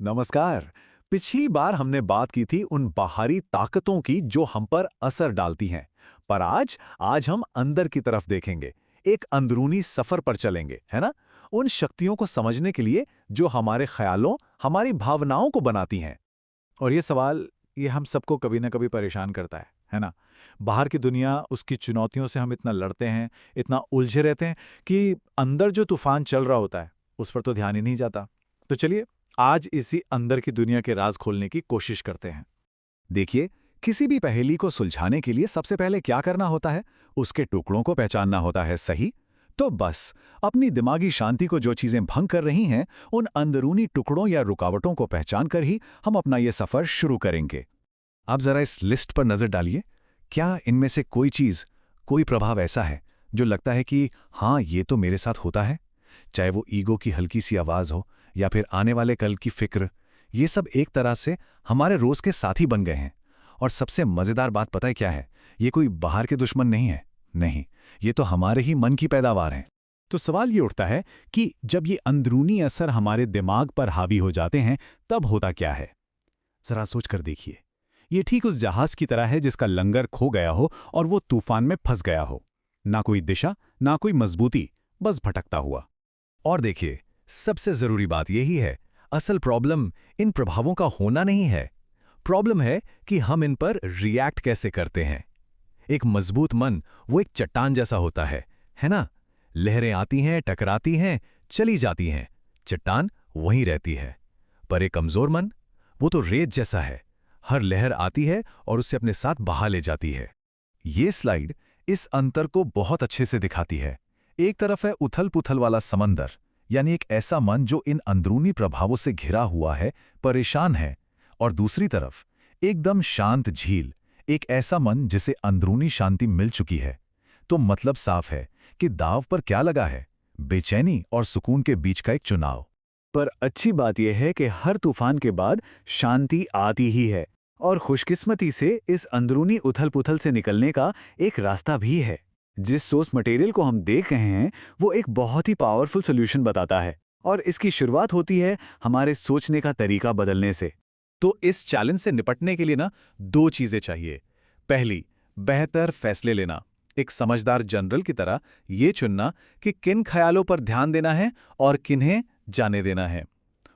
नमस्कार। पिछली बार हमने बात की थी उन बाहरी ताकतों की जो हम पर असर डालती हैं। पर आज आज हम अंदर की तरफ देखेंगे। एक अंदरूनी सफर पर चलेंगे, है ना? उन शक्तियों को समझने के लिए जो हमारे ख्यालों, हमारी भावनाओं को बनाती हैं। और ये सवाल ये हम सबको कभी ना कभी परेशान करता है ना? बाहर की दुनिया, उसकी चुनौतियों से हम इतना लड़ते हैं, इतना उलझे रहते हैं कि अंदर जो तूफान चल रहा होता है, उस पर तो ध्यान ही नहीं जाता। तो चलिए, आज इसी अंदर की दुनिया के राज खोलने की कोशिश करते हैं। देखिए, किसी भी पहेली को सुलझाने के लिए सबसे पहले क्या करना होता है? उसके टुकड़ों को पहचानना होता है, सही? तो बस अपनी दिमागी शांति को जो चीजें भंग कर रही हैं, उन अंदरूनी टुकड़ों या रुकावटों को पहचान कर ही हम अपना ये सफर शुरू करेंगे। आप जरा इस लिस्ट पर नजर डालिए। क्या इनमें से कोई चीज, कोई प्रभाव ऐसा है जो लगता है कि हाँ, ये तो मेरे साथ होता है? चाहे वो ईगो की हल्की सी आवाज हो या फिर आने वाले कल की फिक्र, ये सब एक तरह से हमारे रोज के साथी बन गए हैं। और सबसे मजेदार बात पता है क्या है? ये कोई बाहर के दुश्मन नहीं है। नहीं, ये तो हमारे ही मन की पैदावार है। तो सवाल ये उठता है कि जब ये अंदरूनी असर हमारे दिमाग पर हावी हो जाते हैं, तब होता क्या है? जरा सोच कर देखिए। ये ठीक उस जहाज की तरह है जिसका लंगर खो गया हो और वो तूफान में फंस गया हो। ना कोई दिशा, ना कोई मजबूती, बस भटकता हुआ। और देखिए, सबसे जरूरी बात यही है, असल प्रॉब्लम इन प्रभावों का होना नहीं है। प्रॉब्लम है कि हम इन पर रिएक्ट कैसे करते हैं। एक मजबूत मन वो एक चट्टान जैसा होता है ना? लहरें आती हैं, टकराती हैं, चली जाती हैं, चट्टान वहीं रहती है। पर एक कमजोर मन, वो तो रेत जैसा है, हर लहर आती है और उसे अपने साथ बहा ले जाती है। ये स्लाइड इस अंतर को बहुत अच्छे से दिखाती है। एक तरफ है उथल-पुथल वाला समंदर, यानी एक ऐसा मन जो इन अंदरूनी प्रभावों से घिरा हुआ है, परेशान है। और दूसरी तरफ एकदम शांत झील, एक ऐसा मन जिसे अंदरूनी शांति मिल चुकी है। तो मतलब साफ है कि दांव पर क्या लगा है? बेचैनी और सुकून के बीच का एक चुनाव। पर अच्छी बात यह है कि हर तूफान के बाद शांति आती ही है, और खुशकिस्मती से इस अंदरूनी उथल-पुथल से निकलने का एक रास्ता भी है। जिस सोर्स मटेरियल को हम देख रहे हैं, वो एक बहुत ही पावरफुल सॉल्यूशन बताता है, और इसकी शुरुआत होती है हमारे सोचने का तरीका बदलने से। तो इस चैलेंज से निपटने के लिए ना, दो चीजें चाहिए। पहली, बेहतर फैसले लेना। एक समझदार जनरल की तरह ये चुनना कि किन ख्यालों पर ध्यान देना है और किन्हें जाने देना है।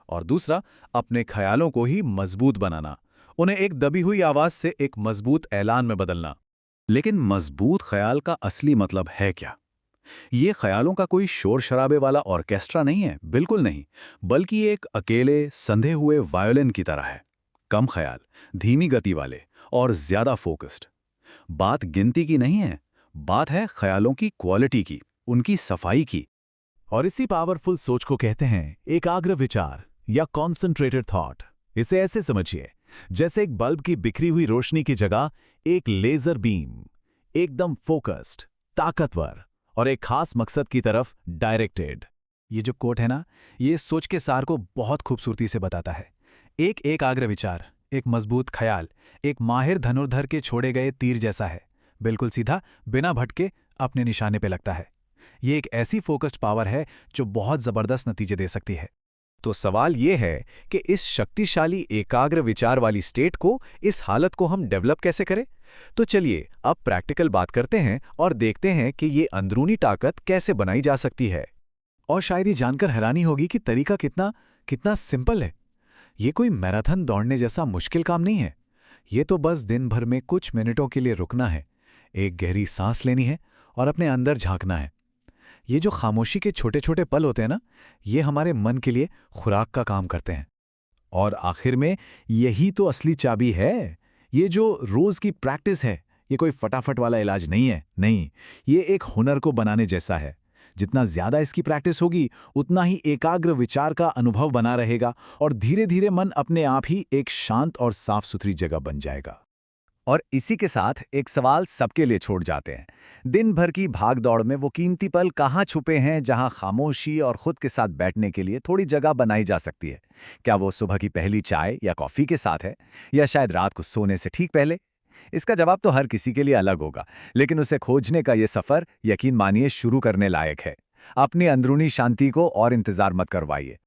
और दूसरा, अपने ख्यालों को ही मजबूत बनाना, उन्हें एक दबी हुई आवाज से एक मजबूत ऐलान में बदलना। लेकिन मजबूत ख्याल का असली मतलब है क्या? ये ख्यालों का कोई शोर शराबे वाला ऑर्केस्ट्रा नहीं है, बिल्कुल नहीं। बल्कि एक अकेले संधे हुए वायोलिन की तरह है। कम ख्याल, धीमी गति वाले और ज्यादा फोकस्ड। बात गिनती की नहीं है, बात है ख्यालों की क्वालिटी की, उनकी सफाई की। और इसी पावरफुल सोच को कहते हैं एकाग्र विचार या कॉन्सेंट्रेटेड थॉट। इसे ऐसे समझिए, जैसे एक बल्ब की बिखरी हुई रोशनी की जगह एक लेजर बीम, एकदम फोकस्ड, ताकतवर और एक खास मकसद की तरफ डायरेक्टेड। ये जो कोट है ना, ये सोच के सार को बहुत खूबसूरती से बताता है। एक एकाग्र विचार, एक मजबूत ख्याल, एक माहिर धनुर्धर के छोड़े गए तीर जैसा है, बिल्कुल सीधा, बिना भटके अपने निशाने पे लगता है। ये एक ऐसी फोकस्ड पावर है जो बहुत जबरदस्त नतीजे दे सकती है। तो सवाल ये है कि इस शक्तिशाली एकाग्र विचार वाली स्टेट को, इस हालत को हम डेवलप कैसे करें? तो चलिए अब प्रैक्टिकल बात करते हैं और देखते हैं कि ये अंदरूनी ताकत कैसे बनाई जा सकती है। और शायद ये जानकर हैरानी होगी कि तरीका कितना कितना सिंपल है। ये कोई मैराथन दौड़ने जैसा मुश्किल काम नहीं है। ये तो बस दिन भर में कुछ मिनटों के लिए रुकना है, एक गहरी सांस लेनी है और अपने अंदर झांकना है। ये जो खामोशी के छोटे छोटे पल होते हैं ना, ये हमारे मन के लिए खुराक का काम करते हैं। और आखिर में यही तो असली चाबी है। ये जो रोज की प्रैक्टिस है, ये कोई फटाफट वाला इलाज नहीं है, नहीं। ये एक हुनर को बनाने जैसा है। जितना ज्यादा इसकी प्रैक्टिस होगी, उतना ही एकाग्र विचार का अनुभव बना रहेगा और धीरे धीरे मन अपने आप ही एक शांत और साफ सुथरी जगह बन जाएगा। और इसी के साथ एक सवाल सबके लिए छोड़ जाते हैं। दिन भर की भागदौड़ में वो कीमती पल कहाँ छुपे हैं जहाँ खामोशी और खुद के साथ बैठने के लिए थोड़ी जगह बनाई जा सकती है? क्या वो सुबह की पहली चाय या कॉफी के साथ है, या शायद रात को सोने से ठीक पहले? इसका जवाब तो हर किसी के लिए अलग होगा, लेकिन उसे खोजने का ये सफर, यकीन मानिए, शुरू करने लायक है। अपनी अंदरूनी शांति को और इंतजार मत करवाइए।